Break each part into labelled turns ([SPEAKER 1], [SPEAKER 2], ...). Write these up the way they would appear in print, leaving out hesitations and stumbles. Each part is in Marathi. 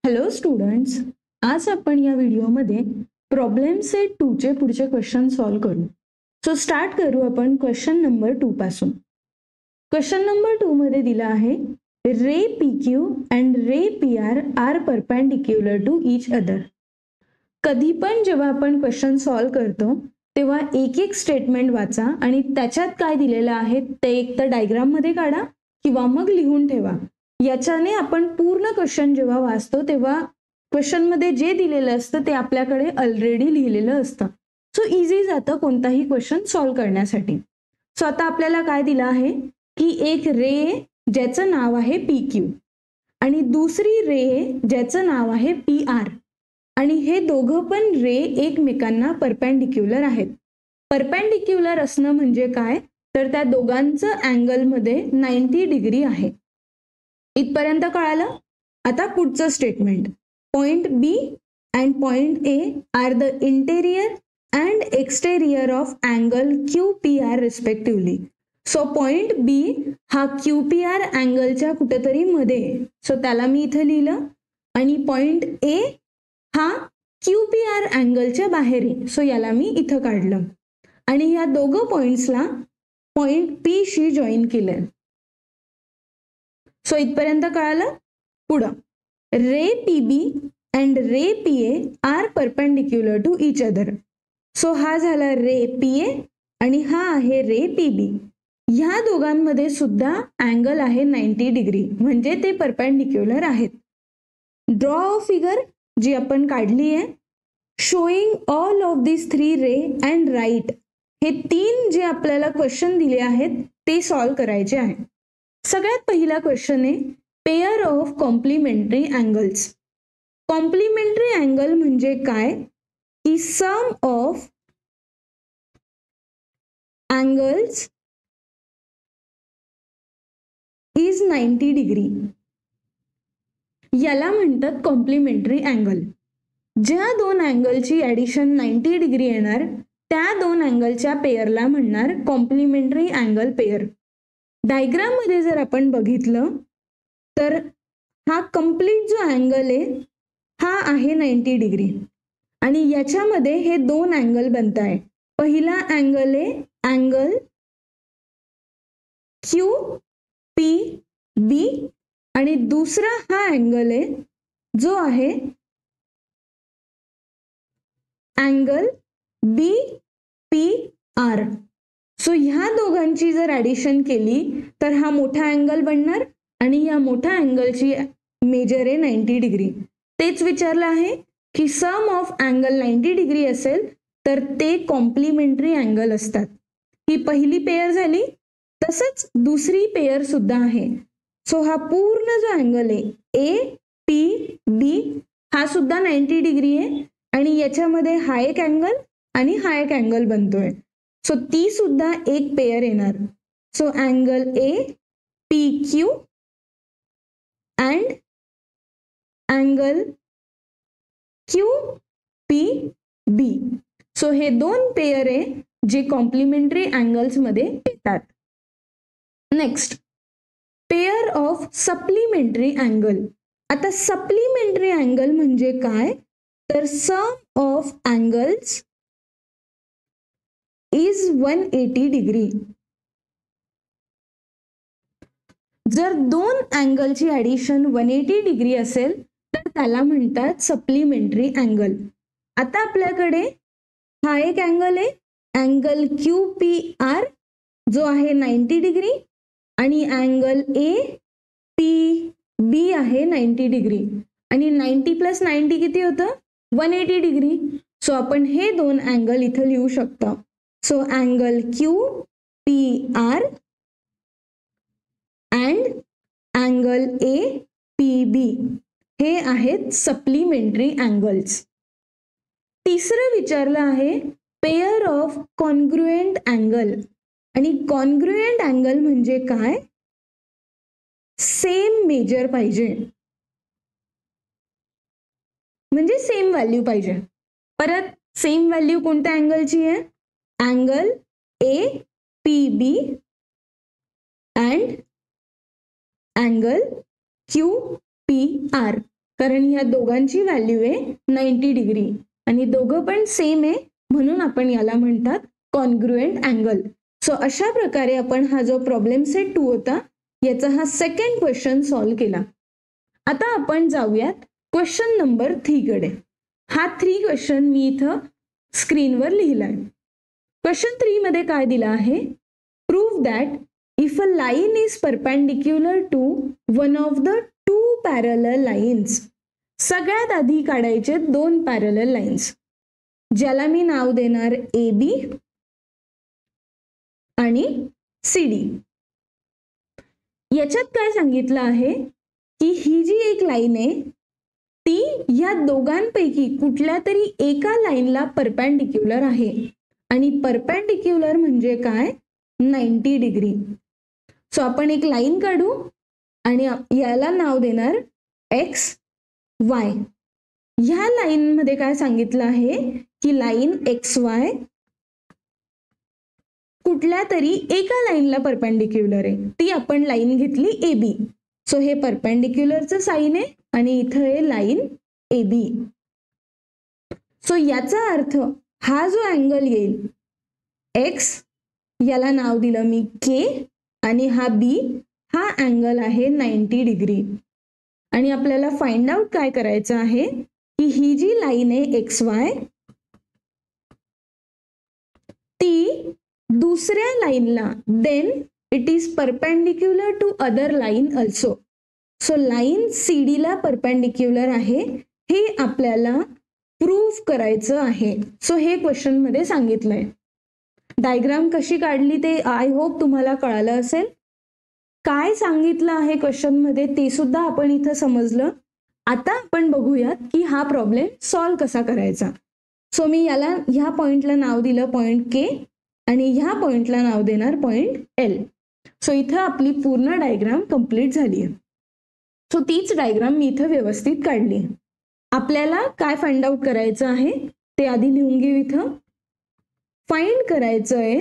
[SPEAKER 1] हॅलो स्टुडंट्स, आज आपण या व्हिडिओमध्ये प्रॉब्लेम सेट 2 चे पुढचे क्वेश्चन सॉल्व करू. सो स्टार्ट करू आपण क्वेश्चन नंबर 2 पासून. क्वेश्चन नंबर 2 मध्ये दिला आहे ray PQ and ray PR are perpendicular to each other. कधी पण जेव्हा आपण क्वेश्चन सॉल्व करतो तेव्हा एक एक स्टेटमेंट वाचा आणि त्याच्यात काय दिलेलं आहे ते एक तर डायग्राम मध्ये काढा किंवा मग लिहून ठेवा. याच्याने आपण पूर्ण क्वेश्चन जेव्हा वाचतो तेव्हा क्वेश्चन मध्ये जे दिलेलं असतं ते आपल्याकडे ऑलरेडी लिहिलेलं असतं. सो इझी जातं कोणताही क्वेश्चन सॉल्व करण्यासाठी. सो आता आपल्याला काय दिलं आहे की एक रे ज्याचं नाव आहे PQ आणि दुसरी रे ज्याचं नाव आहे PR आणि हे दोघं पण रे एकमेकांना परपेंडिक्युलर आहेत. परपेंडिक्युलर असणं म्हणजे काय तर त्या दोघांचं अँगल मध्ये 90 डिग्री आहे. इथपर्यंत कळालं. आता पुढचं statement, point B and point A are the interior and exterior of angle QPR respectively. So point B हा QPR अँगलच्या कुठेतरी मध्ये, सो त्याला मी इथं लिहिलं, आणि पॉइंट A हा QPR अँगलच्या बाहेर आहे, सो याला मी इथं काढलं आणि या दोघं पॉइंट्सला पॉइंट P शी जॉईन केलं. सो इथपर्यंत कळालं. पुढं, ray PB and ray PA are perpendicular to each other. So हा झाला रे PA आणि हा आहे रे PB. ह्या दोघांमध्ये सुद्धा अँगल आहे 90 डिग्री, म्हणजे ते परपेंडिक्युलर आहेत. ड्रॉ अ फिगर जी आपण काढली आहे, showing all of this 3 ray and right. हे 3 जे आपल्याला क्वेश्चन दिले आहेत ते सॉल्व करायचे आहे. सगळ्यात पहिला क्वेश्चन आहे pair of complementary angles. Complementary angle म्हणजे काय की sum of angles is 90 degree. याला म्हणतात कॉम्प्लिमेंटरी अँगल. ज्या दोन अँगलची ॲडिशन 90 डिग्री येणार त्या दोन अँगलच्या पेअरला म्हणणार कॉम्प्लिमेंटरी अँगल पेअर. डायग्राम मध्ये जर आपण बघितलं तर हा कंप्लीट जो अँगल आहे हा आहे 90 डिग्री आणि याच्यामध्ये हे दोन अँगल बनत आहे. पहिला अँगल आहे अँगल QPB आणि दुसरा हा अँगल आहे जो आहे अँगल BPR. सो ह्या दोघांची जर ॲडिशन केली तर हा मोठा अँगल बनणार आणि या मोठ्या अँगलची मेजर आहे 90 डिग्री. तेच विचारलं आहे की सम ऑफ अँगल 90 डिग्री असेल तर ते कॉम्प्लिमेंटरी अँगल असतात. ही पहिली पेअर झाली. तसंच दुसरी पेअर सुद्धा आहे. सो हा पूर्ण जो अँगल आहे APB हा सुद्धा 90 डिग्री आहे आणि याच्यामध्ये हा एक अँगल आणि हा एक अँगल बनतोय. सो ती सुद्धा एक पेअर येणार. So angle APQ and angle QPB. So हे दोन पेअर आहे जे कॉम्प्लिमेंटरी अँगल्स मध्ये येतात. Next, pair of supplementary angle. आता सप्लिमेंटरी अँगल म्हणजे काय तर सम ऑफ अँगल्स इज 180 डिग्री. जर दोन अँगलची ॲडिशन 180 डिग्री असेल तर त्याला म्हणतात सप्लिमेंटरी अँगल. आता आपल्याकडे हा एक अँगल आहे अँगल QPR जो आहे 90 डिग्री आणि अँगल APB आहे 90 डिग्री आणि 90 प्लस 90 किती होतं 180 डिग्री. सो आपण हे दोन अँगल इथं लिहू शकतो. So angle QPR and angle APB हे आहेत सप्लिमेंटरी अँगल्स. तिसरं विचारलं आहे पेअर ऑफ कॉन्ग्रुएंट अँगल. आणि कॉन्ग्रुएंट अँगल म्हणजे काय, सेम मेजर पाहिजे, म्हणजे सेम व्हॅल्यू पाहिजे. परत सेम व्हॅल्यू कोणत्या अँगलची आहे, angle APB and angle QPR. कारण ह्या दोघांची व्हॅल्यू आहे 90 डिग्री आणि दोघं पण सेम आहे, म्हणून आपण याला म्हणतात कॉन्ग्रुएंट अँगल. सो अशा प्रकारे आपण हा जो प्रॉब्लेम सेट 2 होता याचा हा सेकंड क्वेश्चन सॉल्व्ह केला. आता आपण जाऊयात क्वेश्चन नंबर 3 कडे. हा 3 क्वेश्चन मी इथं स्क्रीनवर लिहिलाय. क्वेश्चन 3 मध्ये काय दिलं आहे, prove that if a line is perpendicular to one of the two parallel lines. सगळ्यात आधी काढायचे 2 पॅरलल लाईन्स, ज्याला मी नाव देणार AB आणि CD. याच्यात काय सांगितलं आहे की ही जी एक लाईन आहे ती या दोघांपैकी कुठल्या तरी एका लाईनला परपेंडिक्युलर आहे. आणि परपेंडिक्युलर म्हणजे काय, 90 डिग्री. सो आपण एक लाईन काढू आणि याला नाव देणार XY. ह्या लाईन मध्ये काय सांगितलं आहे की लाईन XY कुठल्या तरी एका लाईनला परपेंडिक्युलर आहे. ती आपण लाईन घेतली AB. सो हे परपेंडिक्युलरचं साइन आहे आणि इथं आहे लाईन AB. सो याचा अर्थ हा जो अँगल येईल X, याला नाव दिलं मी K, आणि हा B, हा अँगल आहे 90 डिग्री. आणि आपल्याला फाइंड आउट काय करायचं आहे की ही जी लाईन आहे XY ती दुसऱ्या लाईनला then it is perpendicular to other line also. So line CD ला परपेंडिक्युलर आहे हे आपल्याला प्रूव्ह करायचं आहे. सो हे क्वेश्चन मध्ये सांगितलंय. डायग्राम कशी काढली ते आय होप तुम्हाला कळालं असेल. काय सांगितलं आहे क्वेश्चन मध्ये ते सुद्धा आपण इथं समजलं. आता आपण बघूयात की हा प्रॉब्लेम सॉल्व्ह कसा करायचा. सो मी याला ह्या पॉइंटला नाव दिलं पॉइंट K आणि ह्या पॉइंटला नाव देणार पॉइंट L. सो इथं आपली पूर्ण डायग्राम कंप्लीट झाली आहे. सो तीच डायग्राम मी इथं व्यवस्थित काढली. आपल्याला काय फाइंड आउट करायचं आहे ते आधी लिहून घेऊ. इथं फाइंड करायचं आहे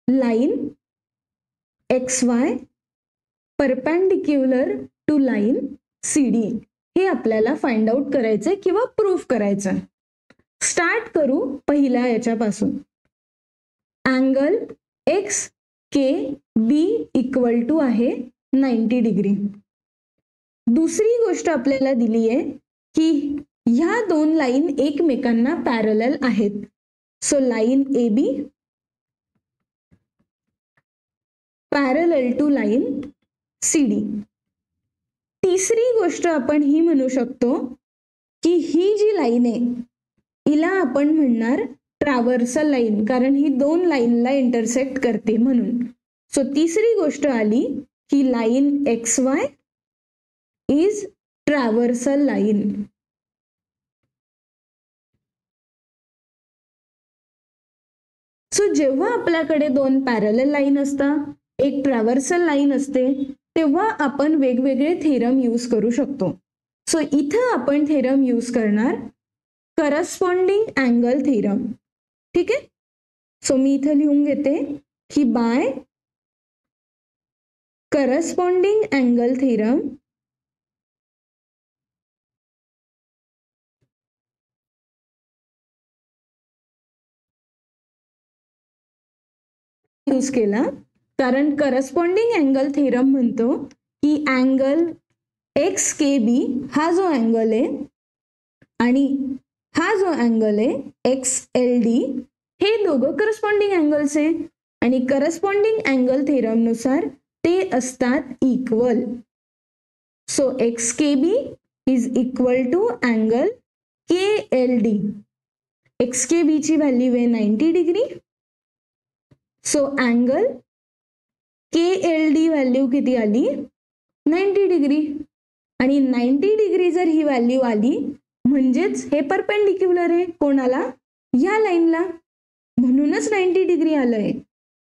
[SPEAKER 1] line XY perpendicular to line CD. हे आपल्याला फाइंड आउट करायचंय किंवा प्रूफ करायचं. स्टार्ट करू पहिल्या याच्यापासून. अँगल XKB इक्वल टू आहे 90 डिग्री. दुसरी गोष्ट आपल्याला दिली आहे की ह्या दोन लाईन एकमेकांना पॅरलल आहेत. So line AB parallel to line CD. तिसरी गोष्ट आपण ही म्हणू शकतो की ही जी लाईन आहे हिला आपण म्हणणार ट्रॅव्हर्सल लाईन, कारण ही दोन लाईनला इंटरसेक्ट करते म्हणून. सो तिसरी गोष्ट आली की line XY is traversal line. So जेव्हा आपल्याकडे दोन पॅरलल लाईन असतात, एक ट्रॅव्हर्सल लाईन असते, तेव्हा आपण वेगवेगळे थेरम यूज करू शकतो. सो इथं आपण थेरम यूज करणार करस्पॉन्डिंग अँगल थेरम. ठीक आहे. सो मी इथं लिहून घेते की by corresponding angle theorem use केला, कारण करस्पॉन्डिंग अँगल थेरम म्हणतो की अँगल XKB हा जो अँगल आहे आणि हा जो अँगल आहे XLD हे दोघं करस्पॉन्डिंग अँगल्स आहे आणि करस्पॉन्डिंग अँगल थेरम नुसार ते असतात equal. So XKB is equal to angle KLD. XKB ची व्हॅल्यू आहे 90 degree. So angle KLD value किती आली 90 डिग्री. आणि 90 डिग्री जर ही व्हॅल्यू आली म्हणजेच हे परपेंडिक्युलर आहे कोणाला, या लाईनला, म्हणूनच 90 डिग्री आलंय.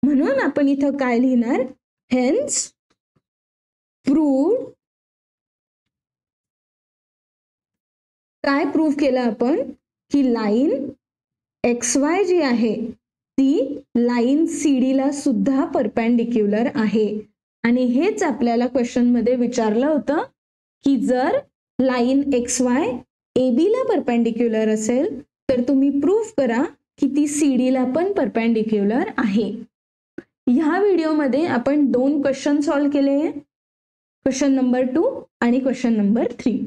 [SPEAKER 1] म्हणून आपण इथं काय लिहिणार, हेन्स प्रूव्ड. काय प्रूव्ह केलं आपण की लाईन XY जी आहे ती लाईन CD ला सुद्धा परपेंडिक्युलर आहे. आणि हेच आपल्याला क्वेश्चन मध्ये विचारलं होतं की जर लाईन XY AB ला परपेंडिक्युलर असेल तर तुम्ही प्रूफ करा की ती CD ला पण परपेंडिक्युलर आहे. ह्या व्हिडिओमध्ये आपण 2 क्वेश्चन सॉल्व्ह केले, क्वेश्चन नंबर 2 आणि क्वेश्चन नंबर 3.